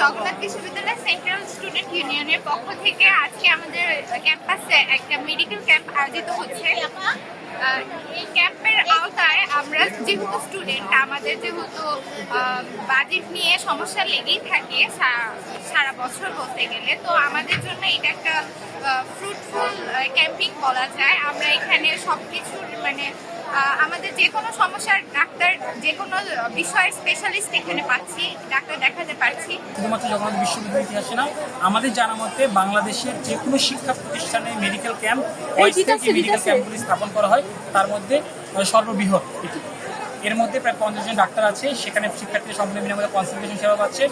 জগন্নাথ বিশ্ববিদ্যালয় central student ইউনিয়নের পক্ষ থেকে আজকে আমাদের ক্যাম্পাসে একটা মেডিকেল ক্যাম্প আয়োজিত হচ্ছে। এই ক্যাম্পের আওতায় আমরা যেহেতু স্টুডেন্ট, আমাদের যেহেতু বাজেট নিয়ে সমস্যা লেগেই থাকে সারা বছর বলতে গেলে, তো আমাদের জন্য এটা একটা ফ্রুটফুল ক্যাম্পিং বলা যায়। আমরা এখানে সব কিছুর মানে আমাদের যে কোনো সমস্যার ডাক্তার, যে কোনো বিষয়ের স্পেশালিস্ট এখানে পাচ্ছি, ডাক্তার দেখাতে পারছি। শুধুমাত্র জগন্নাথ বিশ্ববিদ্যালয় ইতিহাসে না, আমাদের জানা মতে বাংলাদেশের যে কোনো শিক্ষা প্রতিষ্ঠানে মেডিকেল ক্যাম্প, মেডিকেল ক্যাম্পগুলি স্থাপন করা হয়, তার মধ্যে সর্ববৃহৎ এটি। এর মধ্যে প্রায় 50 জন ডাক্তার আছে, সেখানে শিক্ষার্থীরা সম্পূর্ণ বিনামূল্যে কনসালটেশন সেবা পাচ্ছে,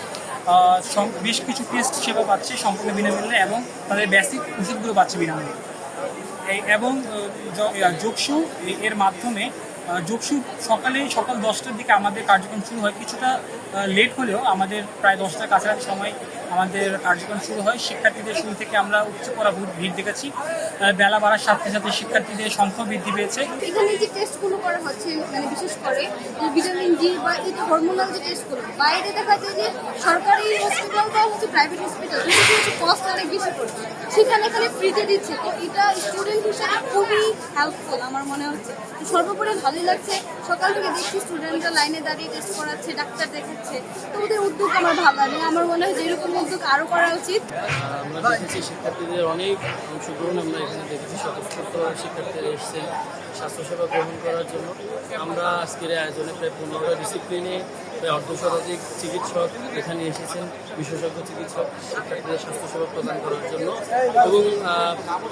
বেশ কিছু টেস্ট সেবা পাচ্ছে সম্পূর্ণ বিনামূল্যে, এবং তাদের বেসিক ওষুধগুলো পাচ্ছে বিনামূল্যে। এবং যোগসু এর মাধ্যমে যোগসু সকাল 10টার দিকে আমাদের কার্যক্রম শুরু হয়। কিছুটা লেট হলেও আমাদের প্রায় 10টার কাছাকাছি সময় আমাদের কার্যক্রম শুরু হয়। শিক্ষার্থীদের শুরু থেকে আমরা উপচে পড়া ভিড় দেখেছি। বেলা বাড়ার সাথে সাথে শিক্ষার্থীদের সংখ্যা বৃদ্ধি পেয়েছে। এখানে যে টেস্টগুলো করা হচ্ছে, মানে বিশেষ করে যে ভিটামিন ডি বা এই যে হরমোনাল যে টেস্টগুলো, বাইরে দেখা যায় যে সরকারি হসপিটাল বা হচ্ছে প্রাইভেট হসপিটাল, এগুলো হচ্ছে কস্ট অনেক বেশি পড়ছে, সেখানে এখানে ফ্রিতে দিচ্ছে। তো এটা স্টুডেন্ট হিসেবে খুবই হেল্পফুল আমার মনে হচ্ছে। তো সর্বোপরি ভালোই লাগছে, সকাল থেকে দেখছি স্টুডেন্টরা লাইনে দাঁড়িয়ে টেস্ট করাচ্ছে, ডাক্তার দেখাচ্ছে। তো ওদের উদ্যোগ আমার ভালো লাগে, আমার মনে হয় যে এরকম উদ্যোগ আরও করা উচিত। আমরা দেখেছি শিক্ষার্থীদের অনেক অংশগ্রহণ, আমরা এখানে দেখেছি স্বতঃস্ফূর্ত শিক্ষার্থীরা এসেছেন স্বাস্থ্যসেবা গ্রহণ করার জন্য। আমরা আজকের আয়োজনে প্রায় 15টা ডিসিপ্লিনে প্রায় 1/2 চিকিৎসক এখানে এসেছেন, বিশেষজ্ঞ চিকিৎসক শিক্ষার্থীদের স্বাস্থ্যসেবা প্রদান করার জন্য। এবং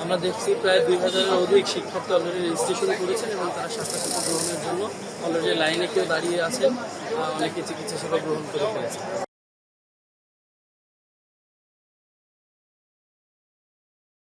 আমরা দেখছি প্রায় 2000-এর অধিক শিক্ষার্থী অলরেডি রেজিস্ট্রেশন করেছেন এবং তারা স্বাস্থ্যসেবা গ্রহণের জন্য অলরেডি লাইনে কেউ দাঁড়িয়ে আছেন, অনেকে চিকিৎসা সেবা গ্রহণ করে ফেলেছেন।